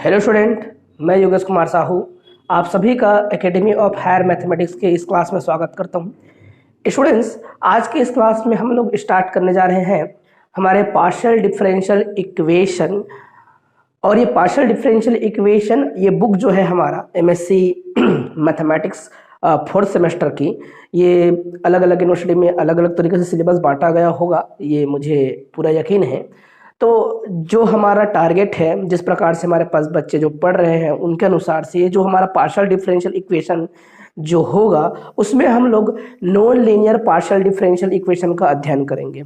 Hello student, मैं योगेश कुमार साहू आप सभी का एकेडमी ऑफ हायर मैथमेटिक्स के इस क्लास में स्वागत करता हूं। स्टूडेंट्स, आज के इस क्लास में हम लोग स्टार्ट करने जा रहे हैं हमारे पार्शियल डिफरेंशियल इक्वेशन। और ये पार्शियल डिफरेंशियल इक्वेशन ये बुक जो है हमारा एमएससी मैथमेटिक्स फोर्थ सेमेस्टर की, ये अलग अलग यूनिवर्सिटी में अलग अलग तरीके से सिलेबस बांटा गया होगा, ये मुझे पूरा यकीन है। तो जो हमारा टारगेट है, जिस प्रकार से हमारे पास बच्चे जो पढ़ रहे हैं उनके अनुसार से ये जो हमारा पार्शियल डिफरेंशियल इक्वेशन जो होगा उसमें हम लोग non linear partial differential equation का अध्ययन करेंगे।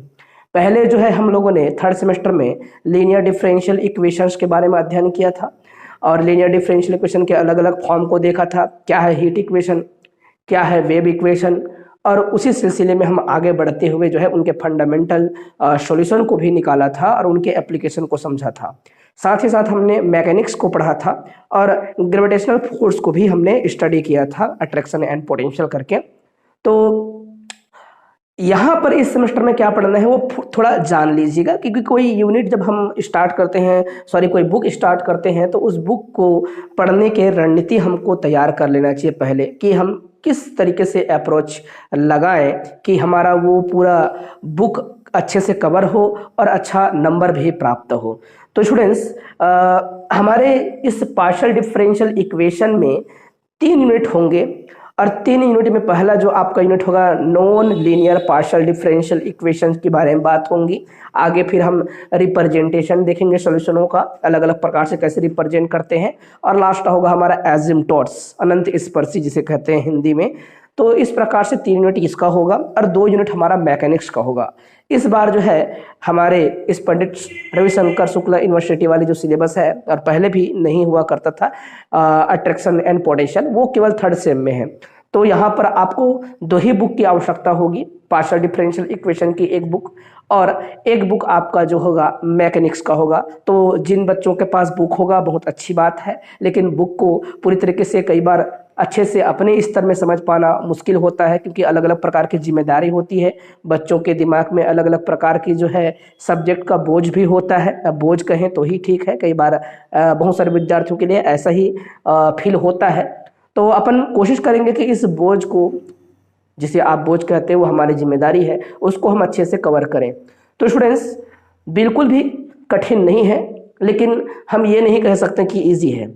पहले जो है हम लोगों ने थर्ड सेमेस्टर में लीनियर डिफरेंशियल इक्वेशंस के बारे में अध्ययन किया था और लीनियर डिफरेंशियल इक्वेशन के अलग अलग फॉर्म को देखा था, क्या है हीट इक्वेशन, क्या है वेव इक्वेशन, और उसी सिलसिले में हम आगे बढ़ते हुए जो है उनके फंडामेंटल सॉल्यूशन को भी निकाला था और उनके एप्लीकेशन को समझा था। साथ ही साथ हमने मैकेनिक्स को पढ़ा था और ग्रेविटेशनल फोर्स को भी हमने स्टडी किया था, अट्रैक्शन एंड पोटेंशियल करके। तो यहाँ पर इस सेमेस्टर में क्या पढ़ना है वो थोड़ा जान लीजिएगा, क्योंकि कोई यूनिट जब हम स्टार्ट करते हैं, कोई बुक स्टार्ट करते हैं तो उस बुक को पढ़ने के रणनीति हमको तैयार कर लेना चाहिए पहले, कि हम किस तरीके से अप्रोच लगाएं कि हमारा वो पूरा बुक अच्छे से कवर हो और अच्छा नंबर भी प्राप्त हो। तो स्टूडेंट्स, हमारे इस पार्शियल डिफरेंशियल इक्वेशन में 3 यूनिट होंगे और 3 यूनिट में पहला जो आपका यूनिट होगा non linear partial differential equation के बारे में बात होंगी। आगे फिर हम रिप्रेजेंटेशन देखेंगे, सॉल्यूशनों का अलग अलग प्रकार से कैसे रिप्रेजेंट करते हैं, और लास्ट होगा हमारा एसिम्पटोट्स, अनंत स्पर्शी जिसे कहते हैं हिंदी में। तो इस प्रकार से 3 यूनिट इसका होगा और 2 यूनिट हमारा मैकेनिक्स का होगा। इस बार जो है हमारे इस पंडित रविशंकर शुक्ला यूनिवर्सिटी वाली जो सिलेबस है, और पहले भी नहीं हुआ करता था अट्रैक्शन एंड पोटेंशियल, वो केवल थर्ड सेम में है। तो यहाँ पर आपको 2 ही बुक की आवश्यकता होगी, पार्शियल डिफरेंशियल इक्वेशन की एक बुक और एक बुक आपका जो होगा मैकेनिक्स का होगा। तो जिन बच्चों के पास बुक होगा बहुत अच्छी बात है, लेकिन बुक को पूरी तरीके से कई बार अच्छे से अपने स्तर में समझ पाना मुश्किल होता है, क्योंकि अलग अलग प्रकार की जिम्मेदारी होती है। बच्चों के दिमाग में अलग अलग प्रकार की जो है सब्जेक्ट का बोझ भी होता है। अब बोझ कहें तो ही ठीक है, कई बार बहुत सारे विद्यार्थियों के लिए ऐसा ही फील होता है। तो अपन कोशिश करेंगे कि इस बोझ को, जिसे आप बोझ कहते हैं वो हमारी जिम्मेदारी है, उसको हम अच्छे से कवर करें। तो स्टूडेंट्स, बिल्कुल भी कठिन नहीं है, लेकिन हम ये नहीं कह सकते कि इजी है।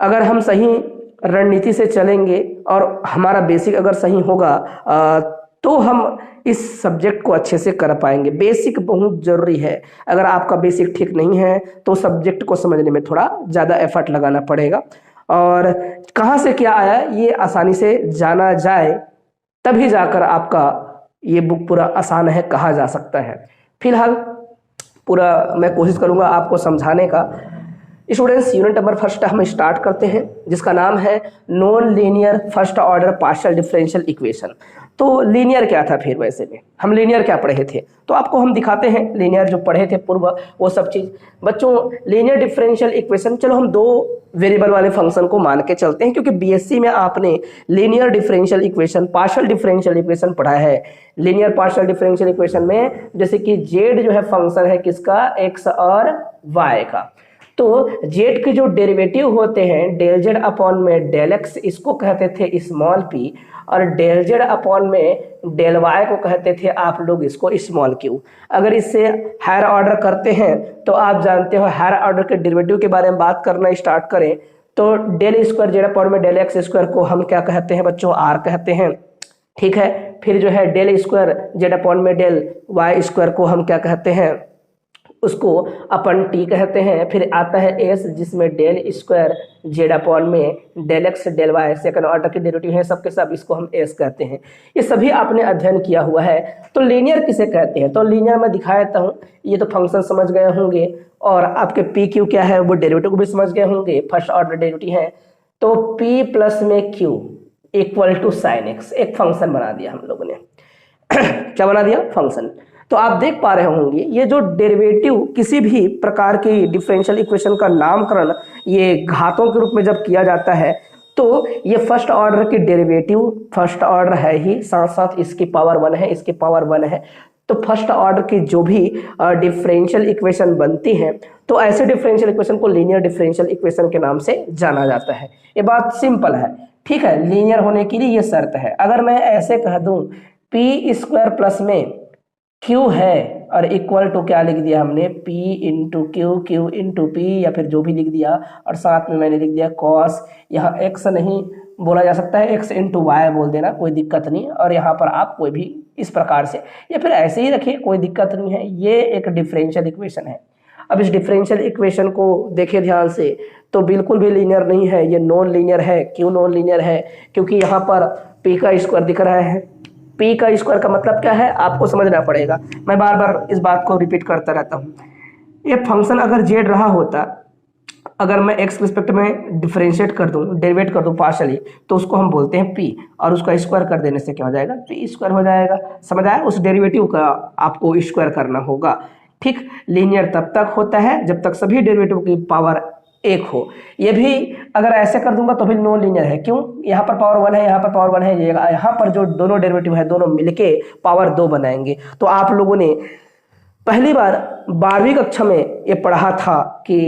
अगर हम सही रणनीति से चलेंगे और हमारा बेसिक अगर सही होगा तो हम इस सब्जेक्ट को अच्छे से कर पाएंगे। बेसिक बहुत ज़रूरी है। अगर आपका बेसिक ठीक नहीं है तो सब्जेक्ट को समझने में थोड़ा ज़्यादा एफर्ट लगाना पड़ेगा, और कहाँ से क्या आया ये आसानी से जाना जाए तभी जाकर आपका ये बुक पूरा आसान है कहा जा सकता है। फिलहाल पूरा मैं कोशिश करूँगा आपको समझाने का। स्टूडेंट्स, यूनिट नंबर फर्स्ट हम स्टार्ट करते हैं, जिसका नाम है non linear first order partial differential equation. तो लीनियर क्या था, फिर वैसे में हम लीनियर क्या पढ़े थे तो आपको हम दिखाते हैं लीनियर जो पढ़े थे पूर्व वो सब चीज़। बच्चों, लीनियर डिफरेंशियल इक्वेशन, चलो हम 2 वेरिएबल वाले फंक्शन को मान के चलते हैं, क्योंकि बीएससी में आपने linear differential equation, partial differential equation पढ़ा है। लीनियर पार्शियल डिफरेंशियल इक्वेशन में जैसे कि जेड जो है फंक्शन है किसका, एक्स और वाई का। तो जेड के जो डेरिवेटिव होते हैं डेल जेड अपॉन में डेल एक्स, इसको कहते थे स्मॉल पी, और डेल जेड अपॉन में डेल वाई को कहते थे आप लोग इसको स्मॉल क्यू। अगर इससे हायर ऑर्डर करते हैं तो आप जानते हो हायर ऑर्डर के डेरिवेटिव के बारे में बात करना स्टार्ट करें तो डेल स्क्वायर जेड अपॉन में डेल एक्स स्क्वायर को हम क्या कहते हैं बच्चों, आर कहते हैं। ठीक है, फिर जो है डेल स्क्वायर जेड अपॉन में डेल वाई स्क्वायर को हम क्या कहते हैं, उसको अपन टी कहते हैं। फिर आता है एस, जिसमें डेल स्क्वायर जेड अपॉन में del X del Y second order के डेरिवेटिव हैं सबके सब, इसको हम एस कहते हैं। ये सभी आपने अध्ययन किया हुआ है। तो लीनियर किसे कहते हैं, तो लीनियर मैं दिखा देता हूँ। ये तो फंक्शन समझ गए होंगे, और आपके पी क्यू क्या है वो डेरिवेटिव को भी समझ गए होंगे, फर्स्ट ऑर्डर डेरिवेटिव है। तो पी प्लस में Q equal to sine X, एक फंक्शन बना दिया हम लोगों ने। क्या बना दिया, फंक्शन। तो आप देख पा रहे होंगे ये जो डेरिवेटिव किसी भी प्रकार की डिफरेंशियल इक्वेशन का नामकरण ये घातों के रूप में जब किया जाता है तो ये फर्स्ट ऑर्डर की डेरिवेटिव फर्स्ट ऑर्डर है ही, साथ साथ इसकी पावर 1 है, इसकी पावर 1 है। तो फर्स्ट ऑर्डर की जो भी डिफरेंशियल इक्वेशन बनती है तो ऐसे डिफरेंशियल इक्वेशन को लीनियर डिफरेंशियल इक्वेशन के नाम से जाना जाता है। ये बात सिंपल है, ठीक है। लीनियर होने के लिए ये शर्त है। अगर मैं ऐसे कह दूं पी स्क्वायर प्लस में क्यू है और इक्वल टू क्या लिख दिया हमने, P into Q, Q into P, या फिर जो भी लिख दिया, और साथ में मैंने लिख दिया कॉस। यहाँ एक्स नहीं बोला जा सकता है, एक्स इंटू वाई बोल देना, कोई दिक्कत नहीं। और यहाँ पर आप कोई भी इस प्रकार से या फिर ऐसे ही रखिए, कोई दिक्कत नहीं है। ये एक डिफरेंशियल इक्वेशन है। अब इस डिफरेंशियल इक्वेशन को देखिए ध्यान से, तो बिल्कुल भी लीनियर नहीं है, ये नॉन लीनियर है। क्यों नॉन लीनियर है? क्योंकि यहाँ पर पी का स्क्वायर दिख रहा है। पी का स्क्वायर का मतलब क्या है आपको समझना पड़ेगा। मैं बार बार इस बात को रिपीट करता रहता हूँ। ये फंक्शन अगर जेड रहा होता, अगर मैं एक्स रिस्पेक्ट में डिफरेंशिएट कर दूं, डेरिवेट कर दूं पार्शियली, तो उसको हम बोलते हैं पी, और उसका स्क्वायर कर देने से क्या हो जाएगा, पी स्क्वायर हो जाएगा। समझ आया? उस डेरिवेटिव का आपको स्क्वायर करना होगा। ठीक, लीनियर तब तक होता है जब तक सभी डेरिवेटिव की पावर एक हो। ये भी अगर ऐसे कर दूंगा तो भी नॉन लीनियर है। क्यों? यहाँ पर पावर 1 है, यहाँ पर पावर 1 है, यहाँ पर जो दोनों डेरिवेटिव है दोनों मिलके पावर 2 बनाएंगे। तो आप लोगों ने पहली बार 12वीं कक्षा में ये पढ़ा था कि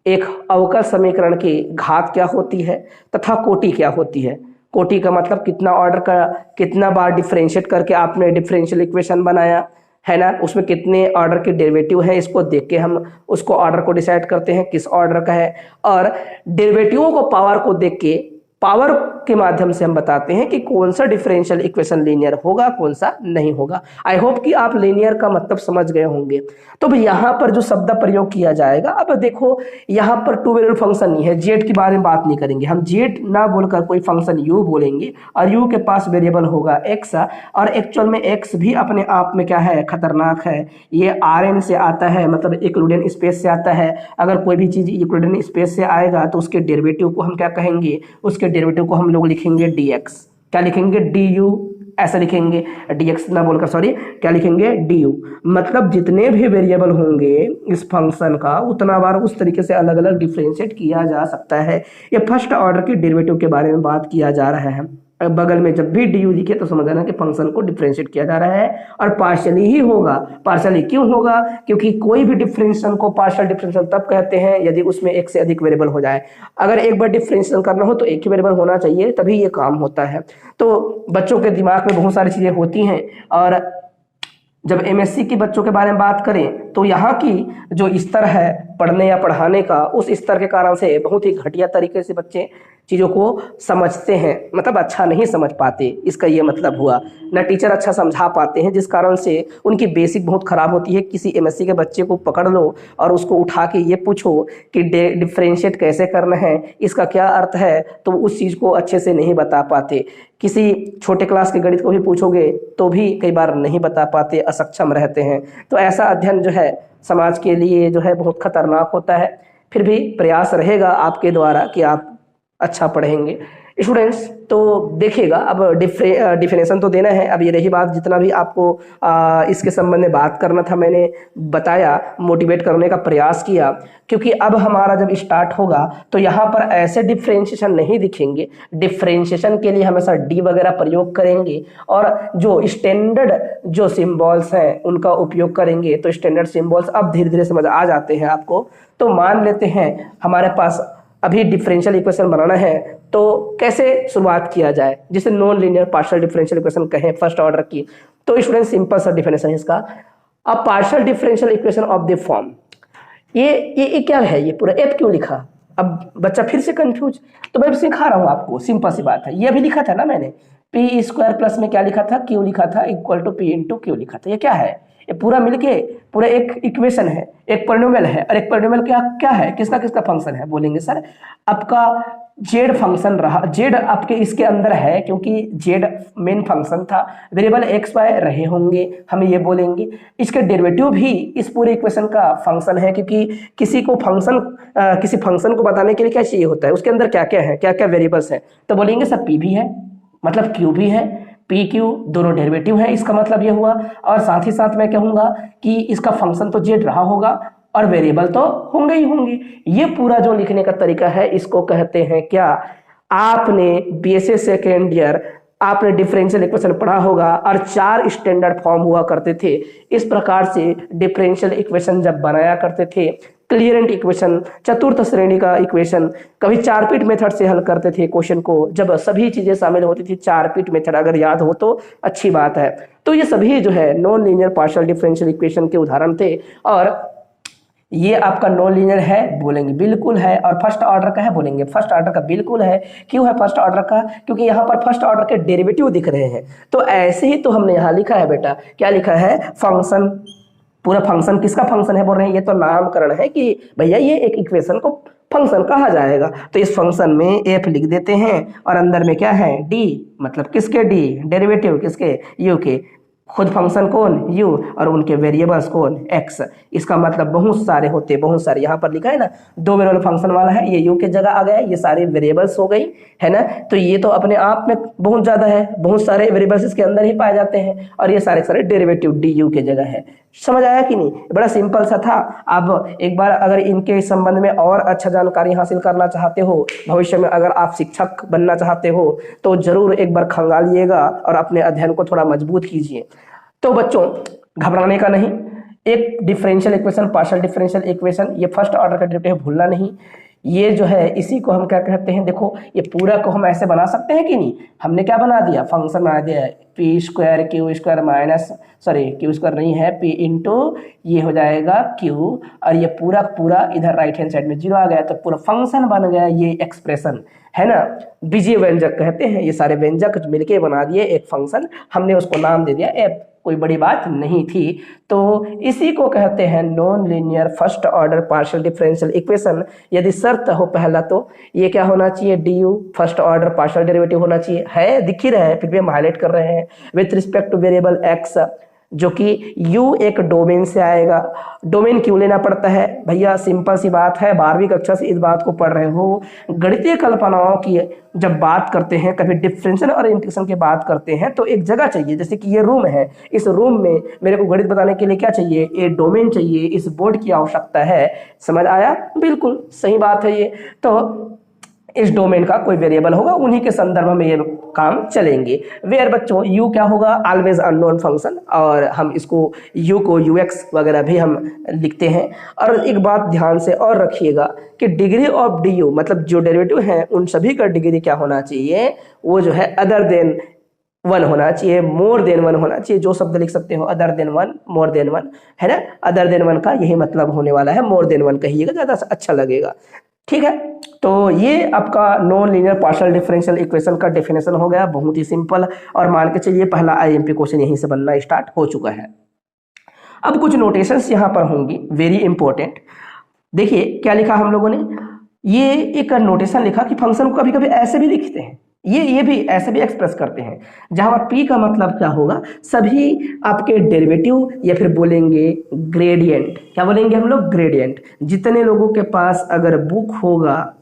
एक अवकल समीकरण की घात क्या होती है तथा कोटि क्या होती है। कोटि का मतलब कितना ऑर्डर का, कितना बार डिफरेंशिएट करके आपने डिफरेंशियल इक्वेशन बनाया है ना, उसमें कितने ऑर्डर के डेरिवेटिव हैं, इसको देख के हम उसको ऑर्डर को डिसाइड करते हैं किस ऑर्डर का है। और डेरिवेटिवों को पावर को देख के, पावर के माध्यम से हम बताते हैं कि कौन सा डिफरेंशियल इक्वेशन लीनियर होगा, कौन सा नहीं होगा। आई होप कि आप लीनियर का मतलब समझ गए होंगे। तो भाई यहाँ पर जो शब्द प्रयोग किया जाएगा, अब देखो यहाँ पर टू वेरिएबल फंक्शन नहीं है, जेड के बारे में बात नहीं करेंगे हम। जेड ना बोलकर कोई फंक्शन यू बोलेंगे, और यू के पास वेरिएबल होगा एक्स, और एक्चुअल में एक्स भी अपने आप में क्या है, खतरनाक है। ये आर से आता है, मतलब यूक्लिडियन स्पेस से आता है। अगर कोई भी चीज यूक्लिडियन स्पेस से आएगा तो उसके डेरिवेटिव को हम क्या कहेंगे, उसके डेरिवेटिव को हम लोग लिखेंगे dx। क्या लिखेंगे? du, ऐसा लिखेंगे। dx ना बोलकर, सॉरी, क्या लिखेंगे? du। मतलब जितने भी वेरिएबल होंगे इस फंक्शन का, उतना बार उस तरीके से अलग अलग डिफरेंशिएट किया जा सकता है। ये फर्स्ट ऑर्डर के डेरिवेटिव के बारे में बात किया जा रहा है। बगल में जब भी du लिखे तो समझ आना कि फंक्शन को डिफरेंशिएट किया जा रहा है, और पार्शियली ही होगा। पार्शियली क्यों होगा? क्योंकि कोई भी डिफरेंशिएशन को पार्शियल डिफरेंशियल तब कहते हैं यदि उसमें एक से अधिक वेरिएबल हो जाए। अगर एक बार डिफरेंशिएशन करना हो तो एक ही वेरिएबल होना चाहिए, तभी ये काम होता है। तो बच्चों के दिमाग में बहुत सारी चीजें होती हैं, और जब एमएससी के बच्चों के बारे में बात करें तो यहाँ की जो स्तर है पढ़ने या पढ़ाने का, उस स्तर के कारण से बहुत ही घटिया तरीके से बच्चे चीज़ों को समझते हैं, मतलब अच्छा नहीं समझ पाते। इसका ये मतलब हुआ, न टीचर अच्छा समझा पाते हैं, जिस कारण से उनकी बेसिक बहुत ख़राब होती है। किसी एमएससी के बच्चे को पकड़ लो और उसको उठा के ये पूछो कि डिफरेंशिएट कैसे करना है, इसका क्या अर्थ है, तो उस चीज़ को अच्छे से नहीं बता पाते। किसी छोटे क्लास के गणित को भी पूछोगे तो भी कई बार नहीं बता पाते, असक्षम रहते हैं। तो ऐसा अध्ययन जो है समाज के लिए जो है बहुत खतरनाक होता है। फिर भी प्रयास रहेगा आपके द्वारा कि आप अच्छा पढ़ेंगे स्टूडेंट्स। तो देखिएगा, अब डिफिनेशन तो देना है। अब ये रही बात, जितना भी आपको इसके संबंध में बात करना था मैंने बताया, मोटिवेट करने का प्रयास किया। क्योंकि अब हमारा जब स्टार्ट होगा तो यहाँ पर ऐसे डिफरेंशिएशन नहीं दिखेंगे। डिफरेंशिएशन के लिए हमेशा डी वगैरह प्रयोग करेंगे, और जो स्टैंडर्ड जो सिंबल्स हैं उनका उपयोग करेंगे। तो स्टैंडर्ड सिंबल्स अब धीरे धीरे समझ आ जाते हैं आपको। तो मान लेते हैं हमारे पास अभी डिफरेंशियल इक्वेशन बनाना है, तो कैसे शुरुआत किया जाए, जिसे non linear partial differential equation कहें फर्स्ट ऑर्डर की। तो स्टूडेंट सिंपल सा डिफिनेशन है इसका, a partial differential equation of the form. ये क्या है, ये पूरा एफ क्यों लिखा? अब बच्चा फिर से कंफ्यूज, तो मैं सिखा रहा हूँ आपको, सिंपल सी बात है। ये भी लिखा था ना मैंने, पी स्क्वायर प्लस में क्या लिखा था, क्यू लिखा था, equal to P into Q लिखा था। ये क्या है? ये पूरा मिलके पूरा एक इक्वेशन है, एक पॉलिनोमियल है। और एक पॉलिनोमियल क्या है, किसका किसका फंक्शन है? बोलेंगे सर आपका जेड फंक्शन रहा, जेड आपके इसके अंदर है क्योंकि जेड मेन फंक्शन था, वेरिएबल एक्स वाई रहे होंगे, हम ये बोलेंगे। इसके डेरिवेटिव भी इस पूरे इक्वेशन का फंक्शन है, क्योंकि किसी फंक्शन को बताने के लिए क्या चाहिए होता है, उसके अंदर क्या क्या है, क्या क्या वेरिएबल्स है। तो बोलेंगे सर पी भी है, मतलब क्यू भी है, पी क्यू दोनों डेरिवेटिव है, इसका मतलब ये हुआ। और साथ ही साथ मैं कहूंगा कि इसका फंक्शन तो जेड रहा होगा और वेरिएबल तो होंगे ही होंगे। ये पूरा जो लिखने का तरीका है इसको कहते हैं क्या? आपने बीएससी सेकेंड ईयर आपने डिफरेंशियल इक्वेशन पढ़ा होगा और 4 स्टैंडर्ड फॉर्म हुआ करते थे। इस प्रकार से डिफरेंशियल इक्वेशन जब बनाया करते थे, क्लियरेंट इक्वेशन, चतुर्थ श्रेणी का इक्वेशन, कभी 4 पीट मेथड से हल करते थे क्वेश्चन को। जब सभी चीजें शामिल होती थी, 4 पीट मेथड अगर याद हो तो अच्छी बात है। तो ये सभी जो है non linear partial differential equation के उदाहरण थे। और ये आपका नॉन लीनियर है बोलेंगे, बिल्कुल है। और फर्स्ट ऑर्डर का है बोलेंगे, फर्स्ट ऑर्डर का बिल्कुल है। क्यों है फर्स्ट ऑर्डर का? क्योंकि यहाँ पर फर्स्ट ऑर्डर के डेरिवेटिव दिख रहे हैं। तो ऐसे ही तो हमने यहाँ लिखा है बेटा, क्या लिखा है? फंक्शन। पूरा फंक्शन किसका फंक्शन है बोल रहे हैं? ये तो नामकरण है कि भैया ये एक इक्वेशन को फंक्शन कहा जाएगा। तो इस फंक्शन में एफ लिख देते हैं और अंदर में क्या है? डी, मतलब किसके डी? डेरिवेटिव किसके? यू के। खुद फंक्शन कौन? यू, और उनके वेरिएबल्स कौन? एक्स। इसका मतलब बहुत सारे होते, बहुत सारे। यहाँ पर लिखा है ना 2 वेरिएबल फंक्शन वाला है, ये यू के जगह आ गया, ये सारे वेरिएबल्स हो गई है ना। तो ये तो अपने आप में बहुत ज्यादा है, बहुत सारे वेरिएबल्स इसके अंदर ही पाए जाते हैं। और ये सारे सारे डेरिवेटिव डी यू के जगह है। समझ आया कि नहीं? बड़ा सिंपल सा था। अब एक बार अगर इनके संबंध में और अच्छा जानकारी हासिल करना चाहते हो, भविष्य में अगर आप शिक्षक बनना चाहते हो, तो जरूर एक बार खंगालिएगा और अपने अध्ययन को थोड़ा मजबूत कीजिए। तो बच्चों घबराने का नहीं। एक differential equation, partial differential equation, ये फर्स्ट ऑर्डर का डेरिवेटिव भूलना नहीं। ये जो है इसी को हम क्या कहते हैं? देखो ये पूरा को हम ऐसे बना सकते हैं कि नहीं? हमने क्या बना दिया? फंक्शन बना दिया P square Q square minus, sorry Q square नहीं है, पी इंटू ये हो जाएगा क्यू, और ये पूरा पूरा इधर राइट हैंड साइड में 0 आ गया, तो पूरा फंक्शन बन गया ये एक्सप्रेशन, है ना। बीजीय व्यंजक कहते हैं, ये सारे व्यंजक मिलके बना दिए एक फंक्शन। हमने उसको नाम दे दिया एफ, कोई बड़ी बात नहीं थी। तो इसी को कहते हैं non linear first order partial differential equation. यदि शर्त हो पहला तो ये क्या होना चाहिए? D you first order partial derivative होना चाहिए। है, दिख ही रहा है, फिर भी हम हाईलाइट कर रहे हैं। With respect two variable x, जो कि u एक डोमेन से आएगा। डोमेन क्यों लेना पड़ता है भैया? सिंपल सी बात है, 12वीं कक्षा से इस बात को पढ़ रहे हो। गणितीय कल्पनाओं की जब बात करते हैं, कभी डिफरेंशियल और इंटीग्रेशन की बात करते हैं, तो एक जगह चाहिए। जैसे कि ये रूम है, इस रूम में मेरे को गणित बताने के लिए क्या चाहिए? एक डोमेन चाहिए, इस बोर्ड की आवश्यकता है। समझ आया? बिल्कुल सही बात है ये। तो इस डोमेन का कोई वेरिएबल होगा, उन्हीं के संदर्भ में ये काम चलेंगे। वेयर बच्चों यू क्या होगा? ऑलवेज अननोन फंक्शन, और हम इसको यू को यूएक्स वगैरह भी हम लिखते हैं। और एक बात ध्यान से और रखिएगा कि डिग्री ऑफ डी यू, मतलब जो डेरिवेटिव हैं उन सभी का डिग्री क्या होना चाहिए? वो जो है अदर देन 1 होना चाहिए, मोर देन 1 होना चाहिए। जो शब्द लिख सकते हो, अदर देन 1, मोर देन 1, है ना। अदर देन 1 का यही मतलब होने वाला है, मोर देन 1 कहिएगा, ज्यादा अच्छा लगेगा। ठीक है, तो ये आपका non linear partial differential equation का डेफिनेशन हो गया, बहुत ही सिंपल। और मान के चलिए पहला आईएमपी क्वेश्चन यहीं से बनना स्टार्ट हो चुका है। अब कुछ नोटेशंस यहाँ पर होंगी वेरी इंपॉर्टेंट। देखिए क्या लिखा हम लोगों ने, ये एक नोटेशन लिखा कि फंक्शन को कभी कभी ऐसे भी लिखते हैं, ये भी ऐसे भी एक्सप्रेस करते हैं, जहां पर पी का मतलब क्या होगा? सभी आपके डेरिवेटिव, या फिर बोलेंगे ग्रेडियंट। क्या बोलेंगे हम लोग? ग्रेडियंट। जितने लोगों के पास अगर बुक होगा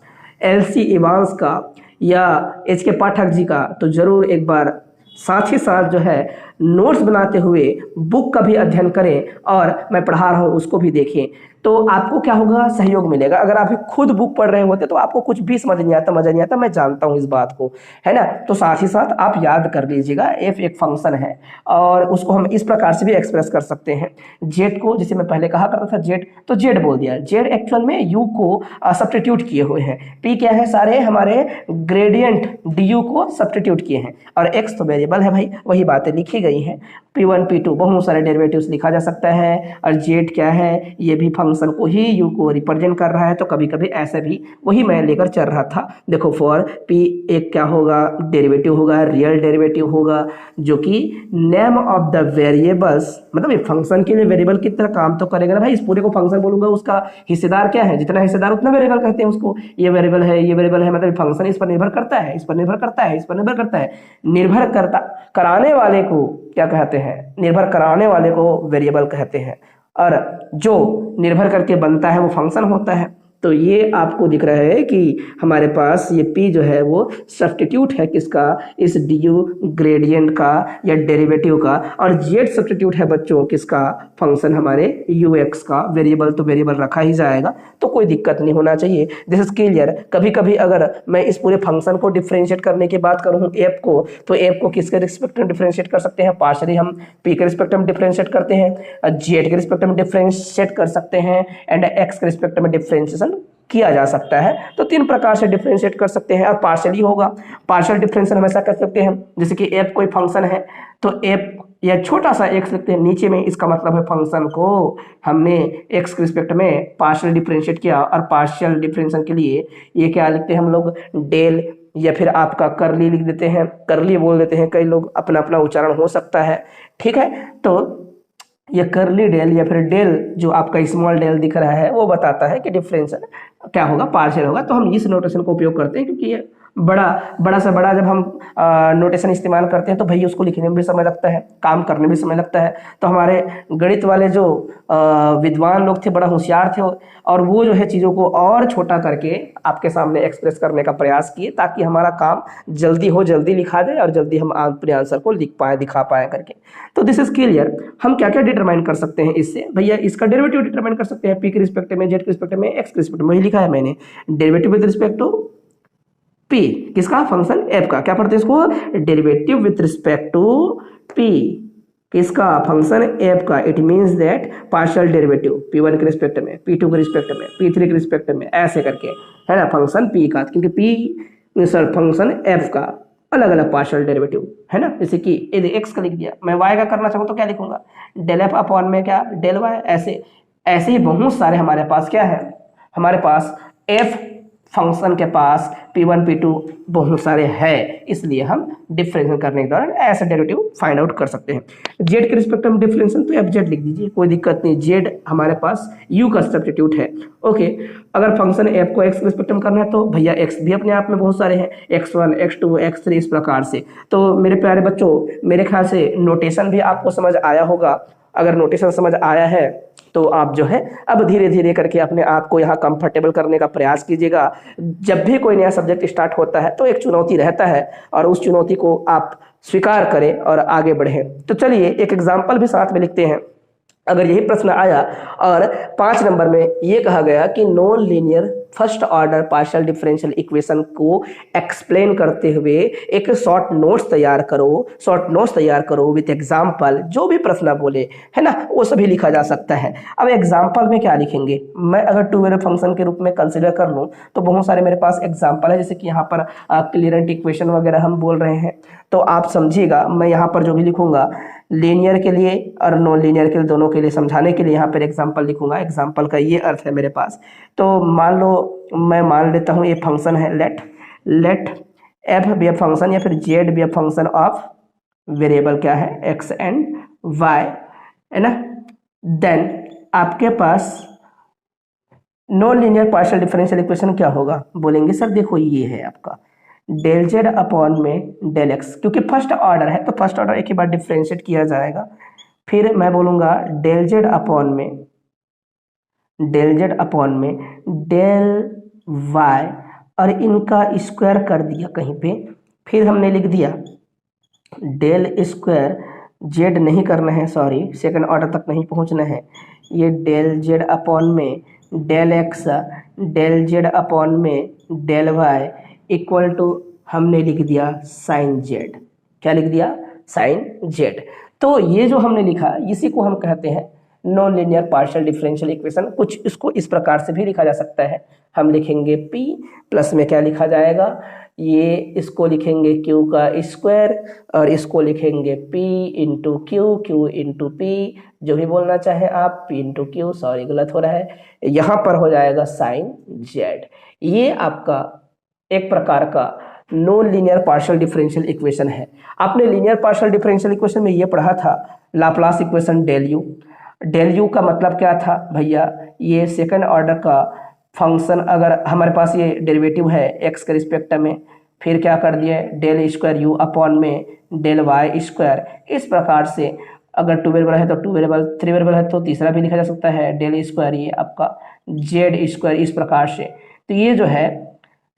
एलसी इवांस का या एच के पाठक जी का, तो जरूर एक बार साथ ही साथ जो है नोट्स बनाते हुए बुक का भी अध्ययन करें, और मैं पढ़ा रहा हूँ उसको भी देखें। तो आपको क्या होगा? सहयोग मिलेगा। अगर आप खुद बुक पढ़ रहे होते तो आपको कुछ भी समझ नहीं आता, मजा नहीं आता, मैं जानता हूँ इस बात को, है ना। तो साथ ही साथ आप याद कर लीजिएगा, एफ एक फंक्शन है और उसको हम इस प्रकार से भी एक्सप्रेस कर सकते हैं। जेड को, जैसे मैं पहले कहा करता था जेड, तो जेड बोल दिया। जेड एक्चुअल में यू को सब्स्टिट्यूट किए हुए हैं। पी क्या है? सारे हमारे ग्रेडियंट डी यू को सब्स्टिट्यूट किए हैं, और एक्स तो वेरिएबल है भाई, वही बातें लिखी गई हैं। P1 P2 बहुत सारे डेरिवेटिव्स लिखा जा सकता है। और जेड क्या है? ये भी फंक्शन को ही यू को रिप्रेजेंट कर रहा है, तो कभी कभी ऐसे भी वही मैं लेकर चल रहा था। देखो फॉर P एक क्या होगा? डेरिवेटिव होगा, रियल डेरिवेटिव होगा, जो कि नेम ऑफ द वेरिएबल्स, मतलब एक फंक्शन के लिए वेरिएबल की तरह काम तो करेगा ना भाई। इस पूरे को फंक्शन बोलूंगा, उसका हिस्सेदार क्या है? जितना हिस्सेदार उतना वेरिएबल कहते हैं उसको। ये वेरिएबल है, ये वेरिएबल है, मतलब फंक्शन इस पर निर्भर करता है, इस पर निर्भर करता है, इस पर निर्भर करता है। निर्भर करता कराने वाले को क्या कहते हैं? निर्भर कराने वाले को वेरिएबल कहते हैं, और जो निर्भर करके बनता है वो फंक्शन होता है। तो ये आपको दिख रहा है कि हमारे पास ये p जो है वो सब्स्टिट्यूट है किसका, इस du ग्रेडियंट का या डेरिवेटिव का, और z सब्स्टिट्यूट है बच्चों किसका, फंक्शन हमारे ux का। वेरिएबल तो वेरिएबल रखा ही जाएगा, तो कोई दिक्कत नहीं होना चाहिए। This is clear. कभी कभी अगर मैं इस पूरे फंक्शन को डिफरेंशिएट करने की बात करूँ f को, तो f को किसके रिस्पेक्ट में डिफरेंशिएट कर सकते हैं, पार्शियली हम p के रिस्पेक्ट में डिफरेंशिएट करते हैं, z के रिस्पेक्ट में डिफरेंशिएट कर सकते हैं, एंड x के रिस्पेक्ट में डिफरेंशिएशन किया जा सकता है। तो तीन प्रकार से डिफरेंशिएट कर सकते हैं। और पार्शियली होगा, पार्शियल डिफरेंशिएशन हमेशा कर सकते हैं। जैसे कि f कोई फंक्शन है तो f या छोटा सा x लिखते हैं नीचे में, इसका मतलब है फंक्शन को हमने x के रिस्पेक्ट में पार्शियल डिफरेंशिएट किया। और पार्शियल डिफरेंशिएशन के लिए ये क्या लिखते हैं हम लोग, डेल, या फिर आपका करली लिख देते हैं, करली बोल देते हैं कई लोग, अपना अपना उच्चारण हो सकता है, ठीक है। तो ये करली डेल या फिर डेल जो आपका स्मॉल डेल दिख रहा है वो बताता है कि डिफरेंशियल क्या होगा, पार्शियल होगा। तो हम इस नोटेशन को उपयोग करते हैं, क्योंकि ये बड़ा से बड़ा जब हम नोटेशन इस्तेमाल करते हैं तो भैया उसको लिखने में भी समय लगता है, काम करने में भी समय लगता है। तो हमारे गणित वाले जो विद्वान लोग थे, बड़ा होशियार थे, और वो जो है चीज़ों को और छोटा करके आपके सामने एक्सप्रेस करने का प्रयास किए, ताकि हमारा काम जल्दी हो, जल्दी लिखा जाए और जल्दी हम अपने आंसर को लिख पाए, दिखा पाए करके। तो दिस इज क्लियर। हम क्या क्या डिटरमाइन कर सकते हैं इससे, भैया इसका डेरिवेटिव डिटरमाइन कर सकते हैं, पी के रिस्पेक्ट में, जेड के रिस्पेक्ट में, एक्स के रिस्पेक्ट में। वही लिखा है मैंने, derivative with respect to p, किसका, फंक्शन f का। क्या पढ़ते हैं इसको, derivative with respect to p, किसका, फंक्शन f का। It means that partial derivative p1 के रिस्पेक्ट में, p2 के रिस्पेक्ट में, p3 के रिस्पेक्ट में, ऐसे करके, है ना, फंक्शन p का, क्योंकि p सर फंक्शन f का अलग अलग पार्शियल डेरिवेटिव है ना। जैसे कि यदि x का लिख दिया, मैं y का करना चाहूँ तो क्या लिखूंगा, डेल f अपॉन में क्या, डेल y। ऐसे ऐसे ही बहुत सारे हमारे पास क्या है, हमारे पास f फंक्शन के पास p1 p2 बहुत सारे हैं, इसलिए हम डिफरेंशिएशन करने के दौरान ऐसा डेरिवेटिव फाइंड आउट कर सकते हैं। z के रिस्पेक्ट में डिफरेंशिएशन तो fz लिख दीजिए, कोई दिक्कत नहीं, z हमारे पास u का सब्स्टिट्यूट है। ओके, अगर फंक्शन f को x के रिस्पेक्ट में करना है तो भैया x भी अपने आप में बहुत सारे हैं, x1 x2 x3 इस प्रकार से। तो मेरे प्यारे बच्चों, मेरे ख्याल से नोटेशन भी आपको समझ आया होगा। अगर नोटेशन समझ आया है तो आप जो है अब धीरे धीरे करके अपने आप को यहाँ कंफर्टेबल करने का प्रयास कीजिएगा। जब भी कोई नया सब्जेक्ट स्टार्ट होता है तो एक चुनौती रहता है, और उस चुनौती को आप स्वीकार करें और आगे बढ़ें। तो चलिए एक एग्जाम्पल भी साथ में लिखते हैं। अगर यही प्रश्न आया और 5 नंबर में ये कहा गया कि non linear first order partial differential equation को एक्सप्लेन करते हुए एक शॉर्ट नोट्स तैयार करो विथ एग्जाम्पल, जो भी प्रश्न बोले, है ना, वो सभी लिखा जा सकता है। अब एग्जाम्पल में क्या लिखेंगे, मैं अगर टू वेरिएबल फंक्शन के रूप में कंसिडर कर लूँ तो बहुत सारे मेरे पास एग्जाम्पल है। जैसे कि यहाँ पर क्लियरेंट इक्वेशन वगैरह हम बोल रहे हैं, तो आप समझिएगा, मैं यहाँ पर जो भी लिखूंगा लीनियर के लिए और नॉन लीनियर के लिए, दोनों के लिए समझाने के लिए यहाँ पर एग्जाम्पल लिखूंगा। एग्जाम्पल का ये अर्थ है मेरे पास। तो मान लो मैं मान लेता हूँ ये फंक्शन है, let f be a function या फिर z be a function of variable क्या है, x एंड y, है ना। देन आपके पास non linear partial differential equation क्या होगा, बोलेंगे सर देखो ये है आपका डेल जेड अपॉन में डेल एक्स, क्योंकि फर्स्ट ऑर्डर है तो फर्स्ट ऑर्डर एक ही बार डिफरेंशिएट किया जाएगा। फिर मैं बोलूँगा डेल जेड अपॉन में डेल वाई, और इनका स्क्वायर कर दिया कहीं पे। फिर हमने लिख दिया डेल स्क्वायर जेड नहीं करना है, सॉरी सेकंड ऑर्डर तक नहीं पहुंचना है, ये डेल जेड अपॉन में del X, del Z upon में डेल वाई इक्वल टू हमने लिख दिया साइन जेड। क्या लिख दिया, साइन जेड। तो ये जो हमने लिखा इसी को हम कहते हैं non linear partial differential equation. कुछ इसको इस प्रकार से भी लिखा जा सकता है, हम लिखेंगे p प्लस में क्या लिखा जाएगा, ये इसको लिखेंगे q का स्क्वायर और इसको लिखेंगे p into q into p, जो भी बोलना चाहे आप, p इंटू q, सॉरी गलत हो रहा है, यहाँ पर हो जाएगा साइन जेड। ये आपका एक प्रकार का non linear partial differential equation है। आपने लीनियर पार्शियल डिफरेंशियल इक्वेशन में ये पढ़ा था लाप्लास इक्वेशन डेल यू का मतलब क्या था भैया, ये सेकंड ऑर्डर का फंक्शन, अगर हमारे पास ये डेरिवेटिव है x के रिस्पेक्ट में, फिर क्या कर दिए डेल स्क्वायर यू अपॉन में डेल वाई स्क्वायर। इस प्रकार से अगर 2 वेरिएबल है तो 2 वेरिएबल, 3 वेरिएबल है तो तीसरा भी लिखा जा सकता है डेल स्क्वायर, ये आपका जेड स्क्वायर, इस प्रकार से। तो ये जो है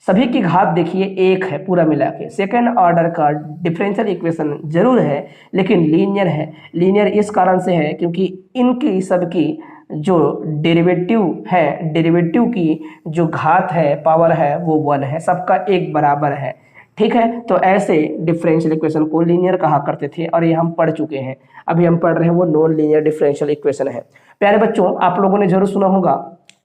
सभी की घात देखिए एक है पूरा मिला के। सेकेंड ऑर्डर का डिफरेंशियल इक्वेशन जरूर है लेकिन लीनियर है। लीनियर इस कारण से है क्योंकि इनकी सबकी जो डेरिवेटिव है, डेरिवेटिव की जो घात है, पावर है, वो 1 है, सबका एक बराबर है। ठीक है, तो ऐसे डिफरेंशियल इक्वेशन को लीनियर कहा करते थे और ये हम पढ़ चुके हैं। अभी हम पढ़ रहे हैं वो नॉन लीनियर डिफरेंशियल इक्वेशन है। प्यारे बच्चों, आप लोगों ने जरूर सुना होगा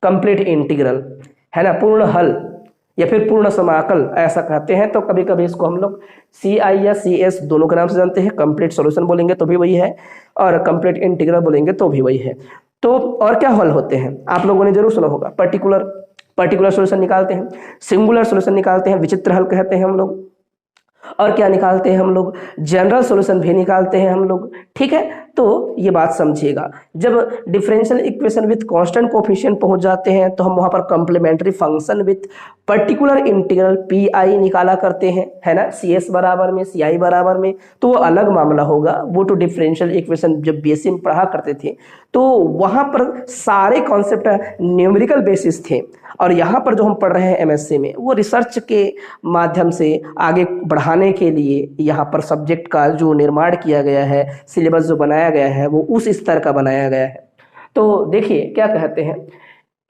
कंप्लीट इंटीग्रल, है ना, पूर्ण हल या फिर पूर्ण समाकल ऐसा कहते हैं। तो कभी कभी इसको हम लोग CI या CS दोनों के नाम से जानते हैं। कंप्लीट सॉल्यूशन बोलेंगे तो भी वही है और कंप्लीट इंटीग्रल बोलेंगे तो भी वही है। तो और क्या हल होते हैं, आप लोगों ने जरूर सुना होगा पर्टिकुलर सॉल्यूशन निकालते हैं, सिंगुलर सॉल्यूशन निकालते हैं, विचित्र हल कहते हैं हम लोग, और क्या निकालते हैं हम लोग, जनरल सॉल्यूशन भी निकालते हैं हम लोग। ठीक है, तो ये बात समझिएगा, जब differential equation with constant coefficient पहुंच जाते हैं तो हम वहां पर complementary function with particular integral PI निकाला करते हैं, है ना, CS बराबर में, CI बराबर में। तो वो अलग मामला होगा, वो तो डिफरेंशियल इक्वेशन जब BSc में पढ़ा करते थे तो वहां पर सारे कॉन्सेप्ट न्यूमेरिकल बेसिस थे, और यहाँ पर जो हम पढ़ रहे हैं MSc में वो रिसर्च के माध्यम से आगे बढ़ाने के लिए यहाँ पर सब्जेक्ट का जो निर्माण किया गया है, सिलेबस जो बनाया गया है वो उस स्तर का बनाया गया है। तो देखिए क्या कहते हैं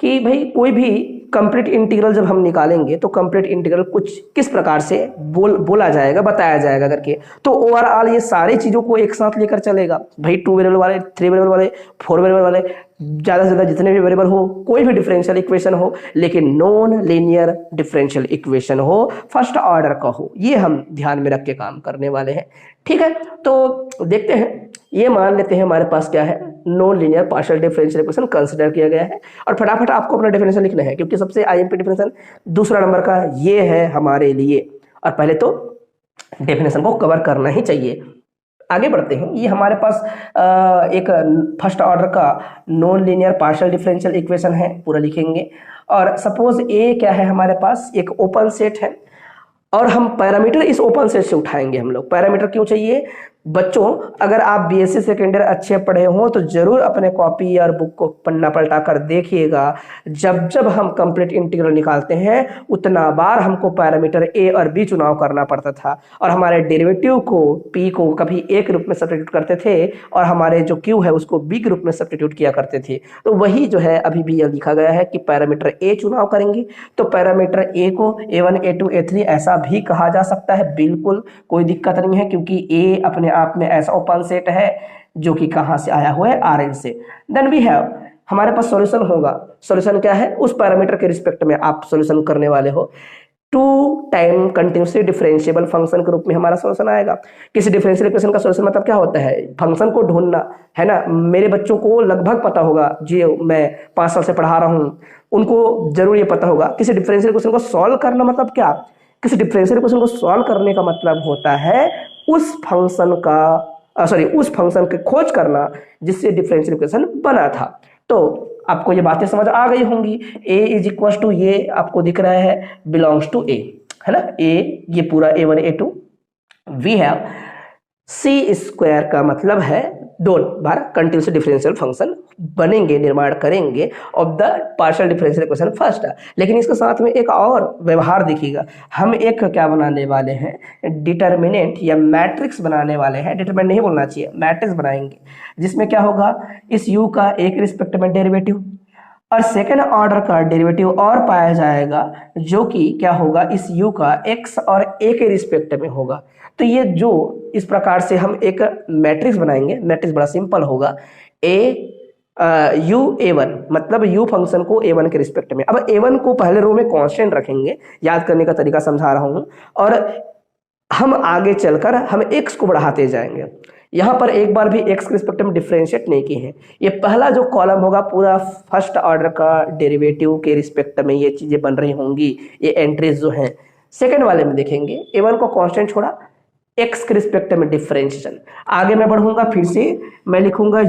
कि भाई कोई भी कंप्लीट इंटीग्रल जब हम निकालेंगे तो कंप्लीट इंटीग्रल कुछ किस प्रकार से बोला जाएगा, बताया जाएगा करके। तो ओवरऑल ये सारी चीज़ों को एक साथ लेकर चलेगा भाई, 2 वेरिएबल वाले, 3 वेरिएबल वाले, 4 वेरिएबल वाले, ज़्यादा से ज़्यादा जितने भी वेरिएबल हो, कोई भी डिफरेंशियल इक्वेशन हो, लेकिन नॉन लीनियर डिफरेंशियल इक्वेशन हो, फर्स्ट ऑर्डर का हो, ये हम ध्यान में रख के काम करने वाले हैं। ठीक है, तो देखते हैं, ये मान लेते हैं हमारे पास क्या है, non linear partial differential equation consider किया गया है। और फटाफट आपको अपना डेफिनेशन लिखना है क्योंकि सबसे IMP डेफिनेशन दूसरा नंबर का ये है हमारे लिए, और पहले तो डेफिनेशन को कवर करना ही चाहिए। आगे बढ़ते हैं, ये हमारे पास एक फर्स्ट ऑर्डर का non linear partial differential equation है, पूरा लिखेंगे। और सपोज ए क्या है हमारे पास, एक ओपन सेट है और हम पैरामीटर इस ओपन सेट से उठाएंगे। हम लोग पैरामीटर क्यों चाहिए बच्चों, अगर आप BSc सेकेंड ईयर अच्छे पढ़े हों तो जरूर अपने कॉपी और बुक को पन्ना पलटा कर देखिएगा। जब जब हम कंप्लीट इंटीग्रल निकालते हैं उतना बार हमको पैरामीटर A और B चुनाव करना पड़ता था, और हमारे डेरिवेटिव को P को कभी A के रूप में सब्स्टिट्यूट करते थे और हमारे जो Q है उसको B के रूप में सब्स्टिट्यूट किया करते थे। तो वही जो है अभी भी यह लिखा गया है कि पैरामीटर A चुनाव करेंगे। तो पैरामीटर A को A1 A2 A3 ऐसा भी कहा जा सकता है, बिल्कुल कोई दिक्कत नहीं है, क्योंकि A अपने आप में ऐसा ओपन सेट है जो कि कहां से आया हुआ है, Rn से। देन वी हैव, हमारे पास सॉल्यूशन होगा। सॉल्यूशन क्या है, उस पैरामीटर के रिस्पेक्ट में आप सॉल्यूशन करने वाले हो, 2 टाइम कंटिन्यूसली डिफरेंशिएबल फंक्शन के रूप में हमारा सॉल्यूशन आएगा। किसी डिफरेंशियल इक्वेशन का सॉल्यूशन मतलब क्या होता है, फंक्शन को ढूंढना, है ना। मेरे बच्चों को लगभग पता होगा, जो मैं 5 साल से पढ़ा रहा हूँ उनको जरूर ये पता होगा, किसी डिफरेंशियल इक्वेशन को सॉल्व करना मतलब क्या। किसी डिफरेंशियल इक्वेशन को सॉल्व करने का मतलब होता है उस फंक्शन की खोज करना जिससे डिफरेंशियल इक्वेशन बना था। तो आपको ये बातें समझ आ गई होंगी। A इज इक्वल टू, ये आपको दिख रहा है, बिलोंग्स टू A, है ना, A ये पूरा A1 A2। We have C square का मतलब है 2 बार कंटिन्यूस डिफरेंशियल फंक्शन बनेंगे, निर्माण करेंगे of the partial differential equation first. लेकिन इसके साथ में एक और व्यवहार देखिएगा, हम एक क्या बनाने वाले हैं, डिटर्मिनेंट या मैट्रिक्स बनाने वाले हैं। डिटरमिनेंट नहीं बोलना चाहिए, मैट्रिक्स बनाएंगे, जिसमें क्या होगा, इस u का एक रिस्पेक्ट में डेरिवेटिव और सेकेंड ऑर्डर का डेरिवेटिव और पाया जाएगा, जो कि क्या होगा, इस u का x और a के रिस्पेक्ट में होगा। तो ये जो इस प्रकार से हम एक मैट्रिक्स बनाएंगे, मैट्रिक्स बड़ा सिंपल होगा, u a1 मतलब u फंक्शन को a1 के रिस्पेक्ट में। अब a1 को पहले रो में कांस्टेंट रखेंगे, याद करने का तरीका समझा रहा हूं, और हम आगे चलकर हम x को बढ़ाते जाएंगे। यहाँ पर एक बार भी x के रिस्पेक्ट में डिफरेंशिएट नहीं किए हैं। ये पहला जो कॉलम होगा पूरा फर्स्ट ऑर्डर का डेरिवेटिव के रिस्पेक्ट में ये चीजें बन रही होंगी, ये एंट्रीज जो हैं। सेकेंड वाले में देखेंगे a1 को कांस्टेंट छोड़ा, x के रिस्पेक्ट में डिफरेंशिएशन। आगे मैं बढ़ूंगा, फिर से मैं लिखूंगा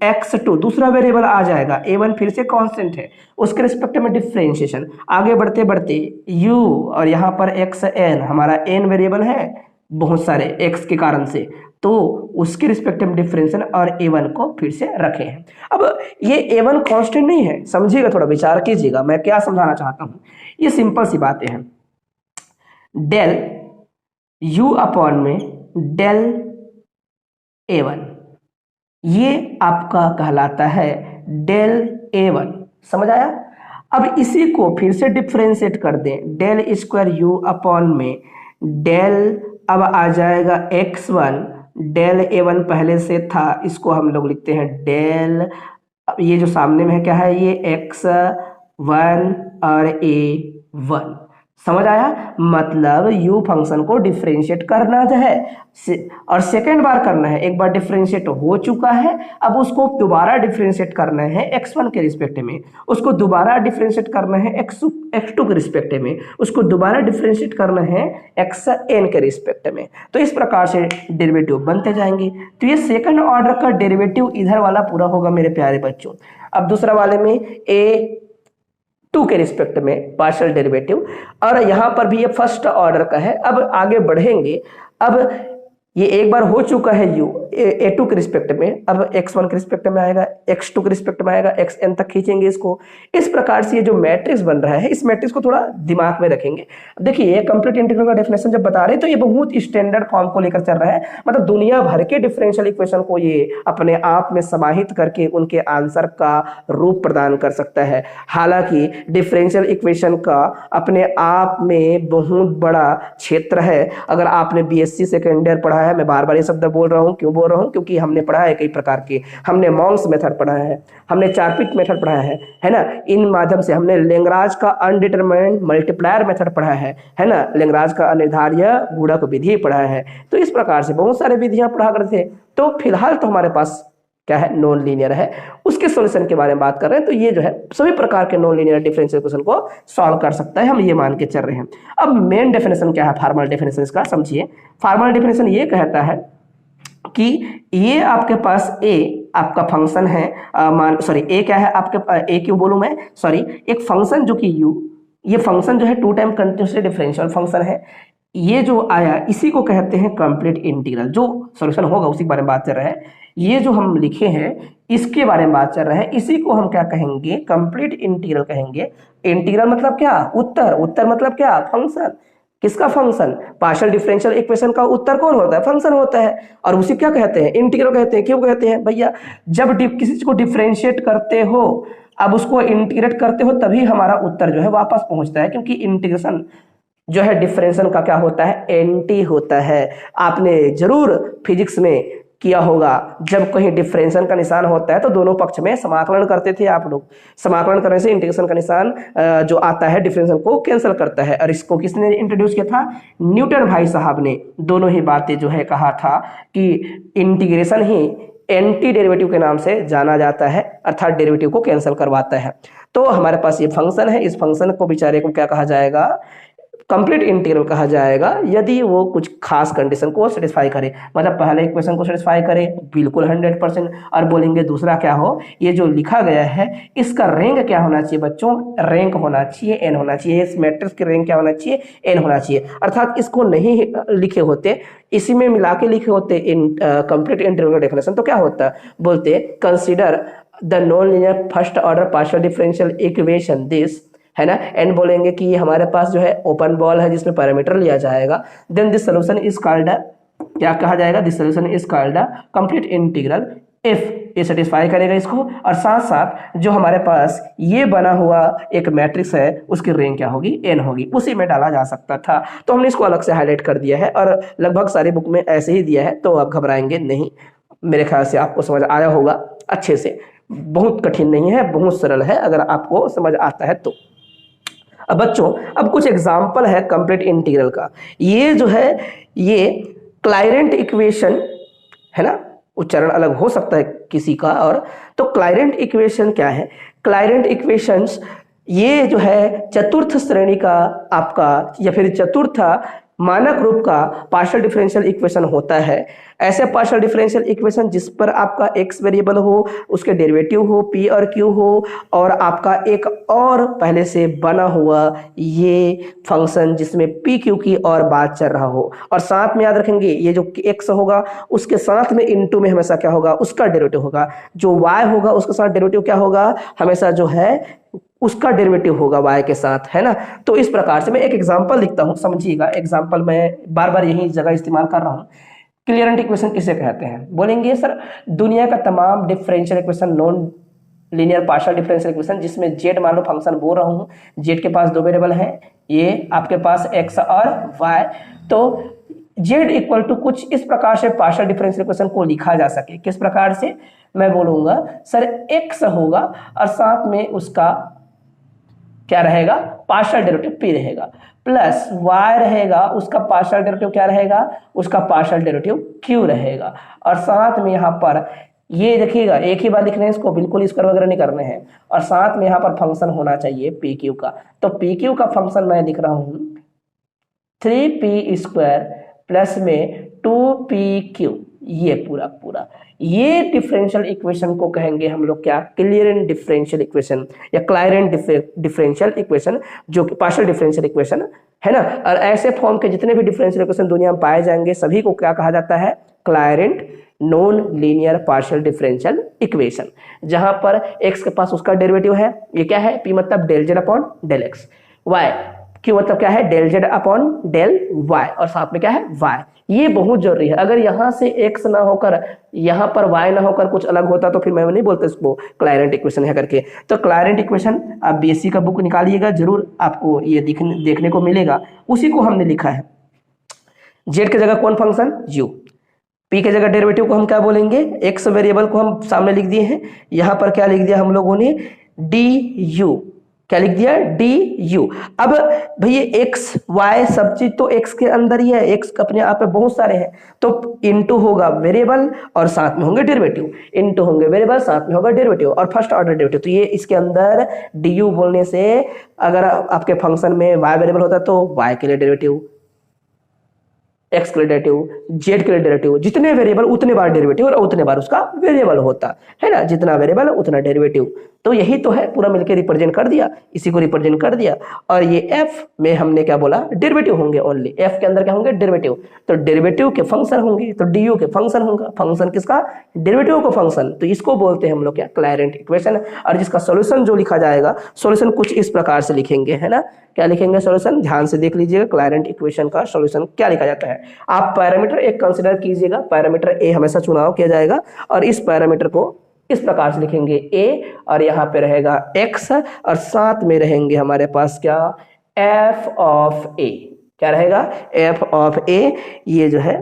x2, दूसरा वेरिएबल आ जाएगा, a1 फिर से कांस्टेंट है, उसके रिस्पेक्ट में डिफरेंशिएशन। आगे बढ़ते बढ़ते u और यहाँ पर xn, हमारा n वेरिएबल है, बहुत सारे x के कारण से, तो उसके रिस्पेक्टिव डिफरेंशियल और a1 को फिर से रखे हैं। अब ये a1 कांस्टेंट नहीं है, समझिएगा, थोड़ा विचार कीजिएगा मैं क्या समझाना चाहता हूँ। ये सिंपल सी बातें हैं। डेल u अपॉन में डेल a1, ये आपका कहलाता है डेल a1, समझ आया। अब इसी को फिर से डिफ्रेंशिएट कर दें, डेल स्क्वायर u अपॉन में डेल, अब आ जाएगा x1, डेल a1 पहले से था, इसको हम लोग लिखते हैं डेल, अब ये जो सामने में है क्या है, ये x1 और a1, समझ आया। मतलब u फंक्शन को डिफरेंशिएट करना जो है और सेकेंड बार करना है, एक बार डिफरेंशिएट हो चुका है, अब उसको दोबारा डिफरेंशिएट करना है x1 के रिस्पेक्ट में, उसको दोबारा डिफरेंशिएट करना है x2 के रिस्पेक्ट में, उसको दोबारा डिफरेंशिएट करना है xn के रिस्पेक्ट में। तो इस प्रकार से डेरिवेटिव बनते जाएंगे। तो ये सेकंड ऑर्डर का डेरिवेटिव इधर वाला पूरा होगा मेरे प्यारे बच्चों। अब दूसरा वाले में a2 के रिस्पेक्ट में पार्शियल डेरिवेटिव, और यहाँ पर भी ये फर्स्ट ऑर्डर का है। अब आगे बढ़ेंगे, अब ये एक बार हो चुका है u a2 के रिस्पेक्ट में, अब x1 के रिस्पेक्ट में आएगा, x2 के रिस्पेक्ट में आएगा, xn तक खींचेंगे इसको। इस प्रकार से ये जो मैट्रिक्स बन रहा है, इस मैट्रिक्स को थोड़ा दिमाग में रखेंगे। देखिए कंप्लीट इंटीग्रल का डेफिनेशन जब बता रहे हैं तो ये बहुत स्टैंडर्ड फॉर्म को लेकर चल रहा है, मतलब दुनिया भर के डिफरेंशियल इक्वेशन को ये अपने आप में समाहित करके उनके आंसर का रूप प्रदान कर सकता है। हालांकि डिफरेंशियल इक्वेशन का अपने आप में बहुत बड़ा क्षेत्र है। अगर आपने बीएससी सेकेंड ईयर पढ़ा है, मैं बार बार ये शब्द बोल रहा हूँ, क्यों बोल रहा हूँ, क्योंकि हमने पढ़ा है कई प्रकार के, हमने मॉन्स मेथड पढ़ा है, हमने चारपिट मेथड पढ़ा है ना, इन माध्यम से हमने लेंग्राज का अनडिटरमाइंड मल्टीप्लायर मेथड पढ़ा है ना, लेंग्राज का अनिर्धार्य गुणक विधि पढ़ा है। तो इस प्रकार से बहुत सारे विधियां पढ़ा करते थे। तो फिलहाल तो हमारे पास क्या है, नॉन लीनियर है, उसके सॉल्यूशन के बारे में बात कर रहे हैं। तो ये जो है सभी प्रकार के नॉन लीनियर डिफरेंशियल इक्वेशन को सॉल्व कर सकता है, हम ये मान के चल रहे हैं। अब मेन डेफिनेशन क्या है, फार्मल डेफिनेशन इसका समझिए। फार्मल डेफिनेशन ये कहता है कि ये आपके पास a आपका फंक्शन है, a क्या है आपके, a क्यों बोलूं मैं, एक फंक्शन जो कि u, ये फंक्शन जो है 2 टाइम कंटिन्यूअसली डिफरेंशियल फंक्शन है। ये जो आया इसी को कहते हैं कंप्लीट इंटीग्रल। जो सॉल्यूशन होगा उसी के बारे में बात कर रहे हैं। ये जो हम लिखे हैं इसके बारे में बात कर रहे हैं, इसी को हम क्या कहेंगे, कंप्लीट इंटीग्रल कहेंगे। इंटीग्रल मतलब क्या, उत्तर, उत्तर मतलब क्या, फंक्शन। किसका फंक्शन, पार्शियल डिफरेंशियल इक्वेशन का उत्तर कौन होता है, फंक्शन होता है। और उसी क्या कहते हैं, इंटीग्रल कहते हैं। क्यों कहते हैं भैया, जब किसी चीज को डिफरेंशिएट करते हो, अब उसको इंटीग्रेट करते हो, तभी हमारा उत्तर जो है वापस पहुंचता है, क्योंकि इंटीग्रेशन जो है डिफरेंशियल का क्या होता है, एंटी होता है। आपने जरूर फिजिक्स में किया होगा, जब कहीं डिफरेंशियल का निशान होता है तो दोनों पक्ष में समाकलन करते थे आप लोग। समाकलन करने से इंटीग्रेशन का निशान जो आता है डिफरेंशियल को कैंसिल करता है। और इसको किसने इंट्रोड्यूस किया था, न्यूटन भाई साहब ने। दोनों ही बातें जो है कहा था कि इंटीग्रेशन ही एंटी डेरिवेटिव के नाम से जाना जाता है, अर्थात डेरिवेटिव को कैंसिल करवाता है। तो हमारे पास ये फंक्शन है, इस फंक्शन को बेचारे को क्या कहा जाएगा, कंप्लीट इंटीग्रल कहा जाएगा, यदि वो कुछ खास कंडीशन को सेटिस्फाई करे। मतलब पहले इक्वेशन को सेटिस्फाई करे बिल्कुल 100%, और बोलेंगे दूसरा क्या हो, ये जो लिखा गया है इसका रैंक क्या होना चाहिए बच्चों, रैंक होना चाहिए n होना चाहिए। इस मैट्रिक्स की रैंक क्या होना चाहिए, n होना चाहिए। अर्थात इसको नहीं लिखे होते, इसी में मिला के लिखे होते कंप्लीट इंटीग्रल डेफिनेशन, तो क्या होता, बोलते consider the non linear first order partial differential equation this, है ना। एंड बोलेंगे कि ये हमारे पास जो है ओपन बॉल है जिसमें पैरामीटर लिया जाएगा। Then this solution is called, क्या कहा जाएगा, this solution is called complete integral if ये सेटिस्फाई करेगा इसको। और साथ साथ जो हमारे पास ये बना हुआ एक मैट्रिक्स है उसकी रैंक क्या होगी, n होगी, उसी में डाला जा सकता था। तो हमने इसको अलग से हाईलाइट कर दिया है और लगभग सारी बुक में ऐसे ही दिया है, तो आप घबराएंगे नहीं। मेरे ख्याल से आपको समझ आया होगा अच्छे से, बहुत कठिन नहीं है, बहुत सरल है अगर आपको समझ आता है तो। अब बच्चों, अब कुछ एग्जाम्पल है कंप्लीट इंटीग्रल का। ये जो है ये क्लाइरेंट इक्वेशन है ना, उच्चारण अलग हो सकता है किसी का। और तो क्लाइरेंट इक्वेशन क्या है, क्लाइरेंट इक्वेशंस ये जो है चतुर्थ श्रेणी का आपका या फिर चतुर्थ मानक रूप का पार्शियल डिफरेंशियल इक्वेशन होता है। ऐसे पार्शियल डिफरेंशियल इक्वेशन जिस पर आपका x वेरिएबल हो, उसके डेरिवेटिव हो p और q हो, और आपका एक और पहले से बना हुआ ये फंक्शन जिसमें p q की और बात चल रहा हो, और साथ में याद रखेंगे ये जो x होगा उसके साथ में इनटू में हमेशा क्या होगा, उसका डेरिवेटिव होगा। जो y होगा उसके साथ डेरिवेटिव क्या होगा, हमेशा जो है उसका डेरिवेटिव होगा y के साथ, है ना। तो इस प्रकार से मैं एक एग्जांपल लिखता हूं, समझिएगा। एग्जांपल मैं बार बार यही जगह इस्तेमाल कर रहा हूं। क्लियरेंट इक्वेशन किसे कहते हैं, बोलेंगे सर दुनिया का तमाम differential equation, non linear partial differential equation जिसमें जेड मान लो फंक्शन बोल रहा हूं, जेड के पास दो वेरिएबल हैं, ये आपके पास एक्स और वाई, तो जेड इक्वल टू कुछ इस प्रकार से पार्शियल डिफरेंशियल इक्वेशन को लिखा जा सके। किस प्रकार से, मैं बोलूंगा सर एक्स होगा और साथ में उसका क्या रहेगा, पार्शियल डेरिवेटिव p रहेगा, प्लस y रहेगा, उसका पार्शियल डेरिवेटिव क्या रहेगा, उसका पार्शियल डेरिवेटिव q रहेगा, और साथ में यहाँ पर ये देखिएगा एक ही बार लिखने हैं इसको, बिल्कुल स्क्वायर वगैरह नहीं करने हैं, और साथ में यहाँ पर फंक्शन होना चाहिए पी क्यू का। तो पी क्यू का फंक्शन मैं लिख रहा हूँ 3p² प्लस में 2pq, ये पूरा ये डिफरेंशियल इक्वेशन को कहेंगे हम लोग क्या, क्लियरेंट डिफरेंशियल इक्वेशन या क्लायरेंट डिफरेंशियल इक्वेशन, जो पार्शियल डिफरेंशियल इक्वेशन है ना। और ऐसे फॉर्म के जितने भी डिफरेंशियल इक्वेशन दुनिया में पाए जाएंगे सभी को क्या कहा जाता है, Clairaut non linear partial differential equation, जहां पर x के पास उसका डेरिवेटिव है, ये क्या है, p मतलब del Z upon del X, y q मतलब क्या है, del Z upon del y, और साथ में क्या है y। ये बहुत जरूरी है, अगर यहां से x ना होकर यहां पर y ना होकर कुछ अलग होता तो फिर मैं नहीं बोलता इसको क्लायरेंट इक्वेशन है करके। तो क्लायरेंट इक्वेशन आप बीएससी का बुक निकालिएगा, जरूर आपको ये देखने को मिलेगा, उसी को हमने लिखा है। z की जगह कौन फंक्शन, u, p के जगह डेरिवेटिव को हम क्या बोलेंगे, x वेरिएबल को हम सामने लिख दिए हैं, यहां पर क्या लिख दिया हम लोगों ने, du, क्या लिख दिया, du। अब भैया x y सब चीज तो x के अंदर ही है, x अपने आप में बहुत सारे हैं, तो इनटू होगा वेरिएबल और साथ में होंगे डेरिवेटिव, इनटू होंगे वेरिएबल साथ में होगा डेरिवेटिव और फर्स्ट ऑर्डर डेरिवेटिव। तो ये इसके अंदर du बोलने से अगर आपके फंक्शन में y वेरिएबल होता तो y के लिए डेरिवेटिव, x के लिए डेरिवेटिव, z के लिए डेरिवेटिव, जितने वेरिएबल उतने बार डेरिवेटिव और उतने बार उसका वेरिएबल होता है ना, जितना वेरिएबल उतना डेरिवेटिव। तो यही तो है, पूरा मिलकर रिप्रेजेंट कर दिया, इसी को रिप्रेजेंट कर दिया। और ये f में हमने क्या बोला, डेरिवेटिव होंगे, ओनली f के अंदर क्या होंगे, डेरिवेटिव। तो डेरिवेटिव के फंक्शन होंगे, तो du के फंक्शन होगा, फंक्शन किसका, डेरिवेटिव को फंक्शन, तो इसको बोलते हैं हम लोग क्या, क्लायरेंट इक्वेशन। और जिसका सॉल्यूशन जो लिखा जाएगा, सॉल्यूशन कुछ इस प्रकार से लिखेंगे, है ना, क्या लिखेंगे सॉल्यूशन, ध्यान से देख लीजिएगा क्लायरेंट इक्वेशन का सॉल्यूशन क्या लिखा जाता है। आप पैरामीटर एक कंसीडर कीजिएगा, पैरामीटर a हमेशा चुनाव किया जाएगा, और इस पैरामीटर को इस प्रकार से लिखेंगे a, और यहाँ पे रहेगा x, और साथ में रहेंगे हमारे पास क्या, f ऑफ a, क्या रहेगा, f ऑफ a, ये जो है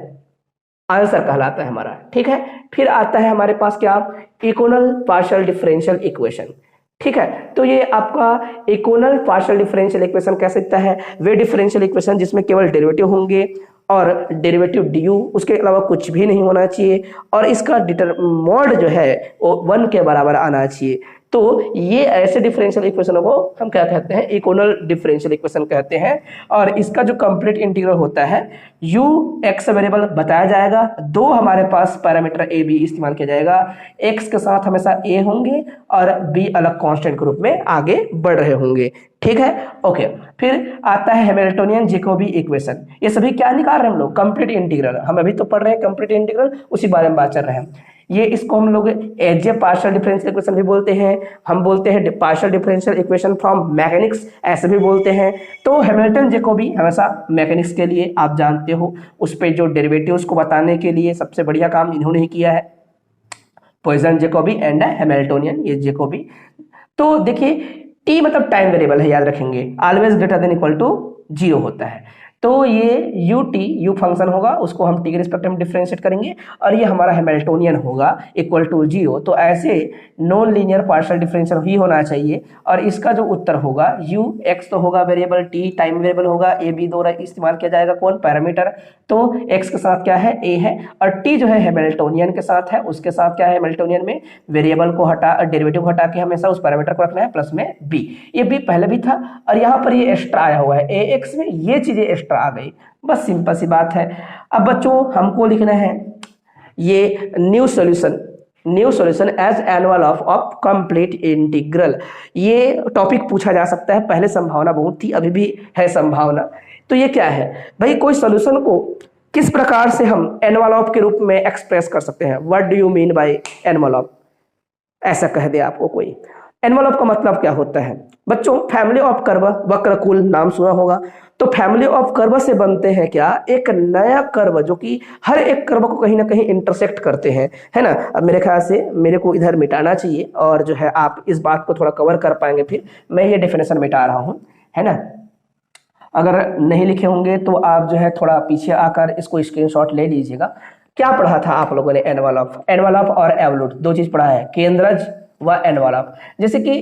आंसर कहलाता है हमारा, ठीक है। फिर आता है हमारे पास क्या, इक्वल पार्शियल डिफरेंशियल इक्वेशन, ठीक है। तो ये आपका इक्वल पार्शियल डिफरेंशियल इक्वेशन कह सकता है वे डिफरेंशियल इक्वेशन जिसमें केवल डेरिवेटिव होंगे और डेरिवेटिव du, उसके अलावा कुछ भी नहीं होना चाहिए, और इसका मॉड जो है वो 1 के बराबर आना चाहिए। तो ये ऐसे डिफरेंशियल इक्वेशनों को हम क्या कहते हैं, इक्वल डिफरेंशियल इक्वेशन कहते हैं। और इसका जो कंप्लीट इंटीग्रल होता है, u x वेरिएबल बताया जाएगा, दो हमारे पास पैरामीटर a b इस्तेमाल किया जाएगा, x के साथ हमेशा a होंगे और b अलग कांस्टेंट के रूप में आगे बढ़ रहे होंगे, ठीक है, ओके। फिर आता है हैमिल्टोनियन जैकोबी इक्वेशन, ये सभी क्या निकाल रहे हैं हम लोग, कंप्लीट इंटीग्रल, हम अभी तो पढ़ रहे हैं कंप्लीट इंटीग्रल, उसी बारे में बात कर रहे हैं। ये इसको हम लोग as a partial differential equation भी बोलते हैं, हम बोलते हैं partial differential equation from mechanics, ऐसे भी बोलते हैं। तो हैमिल्टन जैकोबी हमेशा मैकेनिक्स के लिए आप जानते हो, उस पे जो डेरिवेटिव्स को बताने के लिए सबसे बढ़िया काम इन्होंने ही किया है, पॉइसन जैकोबी एंड हैमिल्टोनियन ये जैकोबी। तो देखिए t मतलब टाइम वेरिएबल है, याद रखेंगे, always greater than equal to 0 होता है। तो ये u फंक्शन होगा, उसको हम t के रिस्पेक्ट में डिफरेंशिएट करेंगे, और ये हमारा हैमिल्टोनियन होगा इक्वल टू 0। तो ऐसे नॉन लीनियर पार्शियल डिफरेंशियल ही होना चाहिए, और इसका जो उत्तर होगा u, x तो होगा वेरिएबल, t टाइम वेरिएबल होगा, a b दोनों इस्तेमाल किया जाएगा, कौन, पैरामीटर। तो x के साथ क्या है, a है, और t जो है हैमिल्टोनियन के साथ है, उसके साथ क्या है, हैमिल्टोनियन में वेरिएबल को हटा, डेरिवेटिव हटा के हमेशा उस पैरामीटर को रखना है, प्लस में b, ये b पहले भी था, और यहाँ पर ये एक्स्ट्रा आया हुआ है ax में, ये चीजें एक्सेट्रा आ गई, बस सिंपल सी बात है। अब बच्चों हमको लिखना है ये new solution as envelope of complete integral. ये टॉपिक पूछा जा सकता है, पहले संभावना बहुत थी, अभी भी है संभावना। तो ये क्या है भाई, कोई सॉल्यूशन को किस प्रकार से हम एनवलप के रूप में एक्सप्रेस कर सकते हैं। What do you mean by envelope, ऐसा कह दे आपको कोई। एनवलप का मतलब क्या होता है बच्चों, फैमिली ऑफ कर्व, वक्रकुल नाम सुना होगा। तो फैमिली ऑफ कर्व से बनते हैं क्या, एक नया कर्व जो कि हर एक कर्व को कहीं ना कहीं इंटरसेक्ट करते हैं, है ना। अब मेरे ख्याल से मेरे को इधर मिटाना चाहिए और जो है आप इस बात को थोड़ा कवर कर पाएंगे। फिर मैं ये डेफिनेशन मिटा रहा हूँ, है ना। अगर नहीं लिखे होंगे तो आप जो है थोड़ा पीछे आकर इसको स्क्रीनशॉट ले लीजिएगा। क्या पढ़ा था आप लोगों ने, एनवलप और एवोल्यूट, दो चीज पढ़ा है, केंद्रज व एनवलप। जैसे कि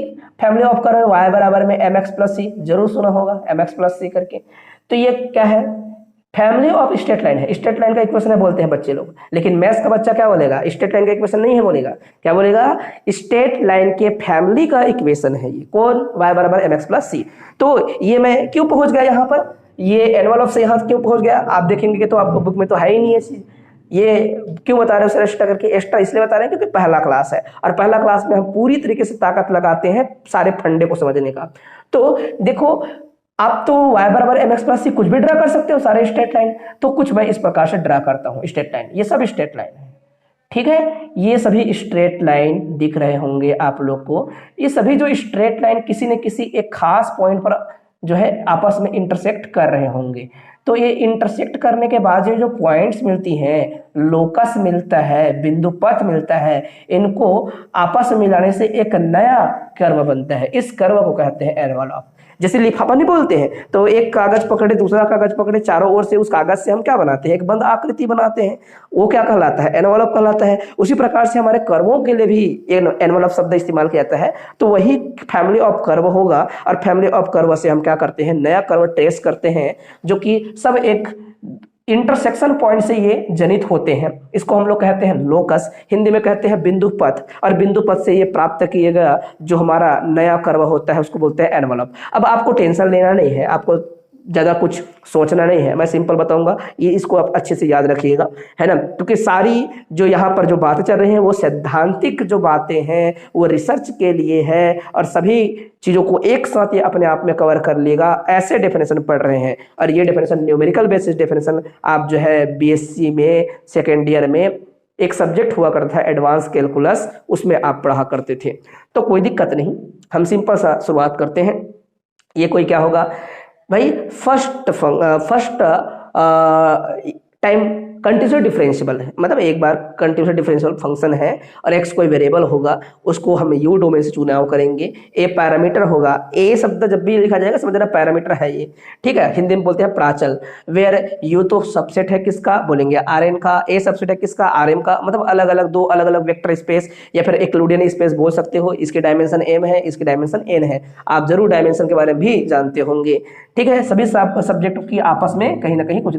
फैमिली ऑफ कर्व y बराबर में mx प्लस सी, जरूर सुना होगा mx प्लस सी करके। तो ये क्या है, फैमिली ऑफ स्ट्रेट लाइन है, स्ट्रेट लाइन का इक्वेशन है बोलते हैं बच्चे लोग, लेकिन मैथ्स का बच्चा क्या बोलेगा, स्ट्रेट लाइन का इक्वेशन नहीं है बोलेगा, क्या बोलेगा, स्ट्रेट लाइन के फैमिली का इक्वेशन है ये, कौन, y बराबर mx प्लस सी। तो ये मैं क्यों पहुंच गया यहाँ पर, ये एनवलप से यहाँ क्यों पहुंच गया, आप देखेंगे कि तो आपको बुक में तो है ही नहीं है चीज। ये क्यों बता रहे हो सर एक्स्ट्रा करके, एक्स्ट्रा इसलिए बता रहे हैं क्योंकि पहला क्लास है और पहला क्लास में हम पूरी तरीके से ताकत लगाते हैं सारे फंडे को समझने का। तो देखो आप तो y बराबर mx प्लस सी कुछ भी ड्रा कर सकते हो, सारे स्ट्रेट लाइन, तो कुछ मैं इस प्रकार से ड्रा करता हूँ स्ट्रेट लाइन, ये सब स्ट्रेट लाइन है, ठीक है। ये सभी स्ट्रेट लाइन दिख रहे होंगे आप लोग को, ये सभी जो स्ट्रेट लाइन किसी न किसी एक खास पॉइंट पर जो है आपस में इंटरसेक्ट कर रहे होंगे। तो ये इंटरसेक्ट करने के बाद ये जो पॉइंट्स मिलती हैं, लोकस मिलता है, बिंदु पथ मिलता है, इनको आपस में मिलाने से एक नया कर्व बनता है, इस कर्व को कहते हैं एनवलप। जैसे लिफाफा नहीं बोलते हैं, तो एक कागज पकड़े दूसरा कागज पकड़े, चारों ओर से उस कागज से हम क्या बनाते हैं, एक बंद आकृति बनाते हैं, वो क्या कहलाता है, एनवलप कहलाता है। उसी प्रकार से हमारे कर्वों के लिए भी एनवलप शब्द इस्तेमाल किया जाता है। तो वही फैमिली ऑफ कर्व होगा और फैमिली ऑफ कर्व से हम क्या करते हैं, नया कर्व ट्रेस करते हैं, जो कि सब एक इंटरसेक्शन पॉइंट से ये जनित होते हैं। इसको हम लोग कहते हैं लोकस, हिंदी में कहते हैं बिंदु पथ, और बिंदु पथ से ये प्राप्त किएगा जो हमारा नया कर्व होता है उसको बोलते हैं एनवलप। अब आपको टेंशन लेना नहीं है, आपको ज़्यादा कुछ सोचना नहीं है, मैं सिंपल बताऊंगा, ये इसको आप अच्छे से याद रखिएगा, है ना। क्योंकि सारी जो यहाँ पर जो बातें चल रही हैं वो सैद्धांतिक जो बातें हैं वो रिसर्च के लिए है, और सभी चीज़ों को एक साथ ये अपने आप में कवर कर लेगा, ऐसे डेफिनेशन पढ़ रहे हैं। और ये डेफिनेशन न्यूमेरिकल बेसिस डेफिनेशन आप जो है बीएससी में सेकेंड ईयर में एक सब्जेक्ट हुआ करता था एडवांस कैलकुलस, उसमें आप पढ़ा करते थे। तो कोई दिक्कत नहीं, हम सिंपल सा शुरुआत करते हैं। ये कोई क्या होगा भाई, फर्स्ट टाइम कंटिन्यूस डिफरेंशियबल है, मतलब एक बार कंटिन्यूस डिफरेंशियल फंक्शन है और x कोई वेरिएबल होगा, उसको हम u डोमेन से चुनाव करेंगे, a पैरामीटर होगा, a शब्द जब भी लिखा जाएगा समझना पैरामीटर है ये, ठीक है। हिंदी में बोलते हैं प्राचल, वेयर u तो सबसेट है किसका, बोलेंगे Rn का, a सबसेट है किसका, Rm का, मतलब अलग अलग दो अलग अलग वेक्टर स्पेस या फिर यूक्लिडियन स्पेस बोल सकते हो। इसके डायमेंशन m है, इसके डायमेंशन n है, आप जरूर डायमेंशन के बारे में भी जानते होंगे, ठीक है। सभी सब्जेक्ट की आपस में कहीं ना कुछ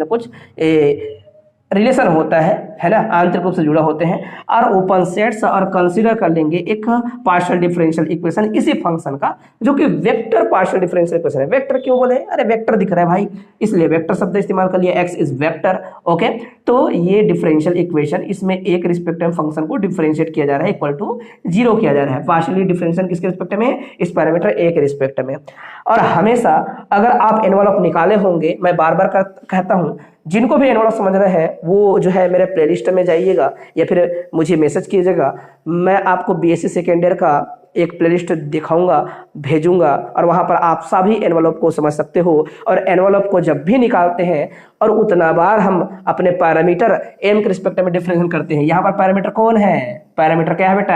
रिलेशन होता है ना, आंतरिक रूप से जुड़ा होते हैं। और ओपन सेट्स और कंसीडर कर लेंगे एक पार्शियल डिफरेंशियल इक्वेशन इसी फंक्शन का, जो कि वेक्टर पार्शियल डिफरेंशियल इक्वेशन है। वेक्टर क्यों बोले, अरे वेक्टर दिख रहा है भाई, इसलिए वेक्टर शब्द इस्तेमाल कर लिया, x इज वेक्टर, ओके। तो ये डिफरेंशियल इक्वेशन, इसमें एक रिस्पेक्टिव फंक्शन को डिफरेंशिएट किया जा रहा है, इक्वल टू 0 किया जा रहा है। पार्शियली डिफरेंशियल किसके रिस्पेक्ट में, इस पैरामीटर a के रिस्पेक्ट में। और हमेशा अगर आप एनवलप निकाले होंगे, मैं बार बार कहता हूं, जिनको भी एनवलप समझ रहे हैं वो जो है मेरे प्लेलिस्ट में जाइएगा या फिर मुझे मैसेज कीजिएगा, मैं आपको बीएससी सेकेंड ईयर का एक प्लेलिस्ट दिखाऊंगा, भेजूंगा, और वहां पर आप सभी एनवलप को समझ सकते हो। और एनवलप को जब भी निकालते हैं और उतना बार हम अपने पैरामीटर m के रिस्पेक्ट में डिफरेंशिएट करते हैं। यहाँ पर पैरामीटर कौन है, पैरामीटर क्या है बेटा,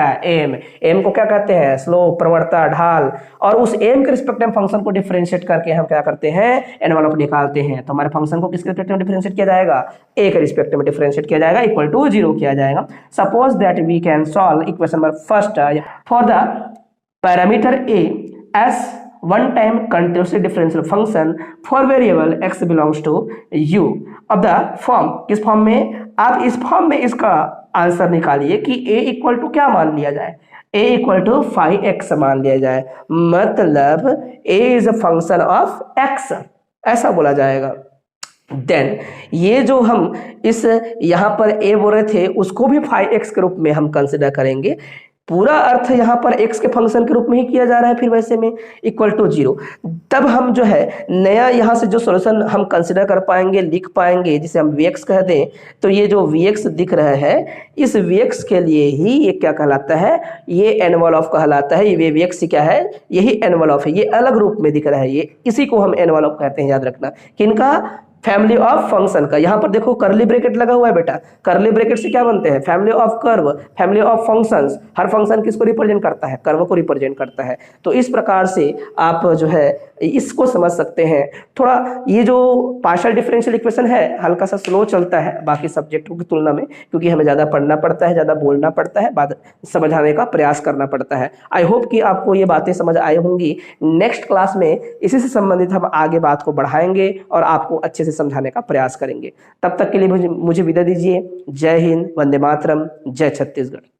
m को क्या कहते हैं, स्लोप, प्रवणता, ढाल, और उस m के रिस्पेक्ट में फंक्शन को डिफरेंशिएट करके हम क्या करते हैं, एनवलप निकालते हैं। तो हमारे फंक्शन को किसके रिस्पेक्ट में डिफरेंशिएट किया जाएगा, a के रिस्पेक्ट में डिफरेंशिएट किया जाएगा, इक्वल टू 0 किया जाएगा। Suppose that we can solve equation number first for the parameter a as one time continuously differential function for variable x belongs to u of the form, किस form में, आप इस form में इसका answer निकालिए कि a इक्वल टू क्या मान लिया जाए, a इक्वल टू 5x मान लिया जाए, मतलब a is a function of x, ऐसा बोला जाएगा। देन ये जो हम इस यहाँ पर a बोल रहे थे उसको भी phi x के रूप में हम कंसिडर करेंगे। पूरा अर्थ यहाँ पर x के फंक्शन के रूप में ही किया जा रहा है, फिर वैसे में इक्वल टू 0। तब हम जो है नया यहाँ से जो सॉल्यूशन हम कंसिडर कर पाएंगे, लिख पाएंगे, जिसे हम vx कह दें, तो ये जो vx दिख रहा है इस vx के लिए ही ये क्या कहलाता है, ये एनवलप कहलाता है। ये vx क्या है, यही एनवलप है, ये अलग रूप में दिख रहा है, ये इसी को हम एनवलप कहते हैं, याद रखना। किनका, फैमिली ऑफ फंक्शन का। यहाँ पर देखो करली ब्रैकेट लगा हुआ है बेटा, करली ब्रैकेट से क्या बनते हैं, family of curve, family of functions. Her function किसको रिप्रेजेंट करता है, कर्व को रिप्रेजेंट करता है। तो इस प्रकार से आप जो है इसको समझ सकते हैं। थोड़ा ये जो पार्शियल डिफरेंशियल इक्वेशन है हल्का सा स्लो चलता है बाकी सब्जेक्टों की तुलना में, क्योंकि हमें ज़्यादा पढ़ना पड़ता है, ज़्यादा बोलना पड़ता है, बात समझाने का प्रयास करना पड़ता है। आई होप कि आपको ये बातें समझ आई होंगी। नेक्स्ट क्लास में इसी से संबंधित हम आगे बात को बढ़ाएंगे और आपको अच्छे से समझाने का प्रयास करेंगे। तब तक के लिए मुझे विदा दीजिए। जय हिंद, वंदे मातरम, जय छत्तीसगढ़।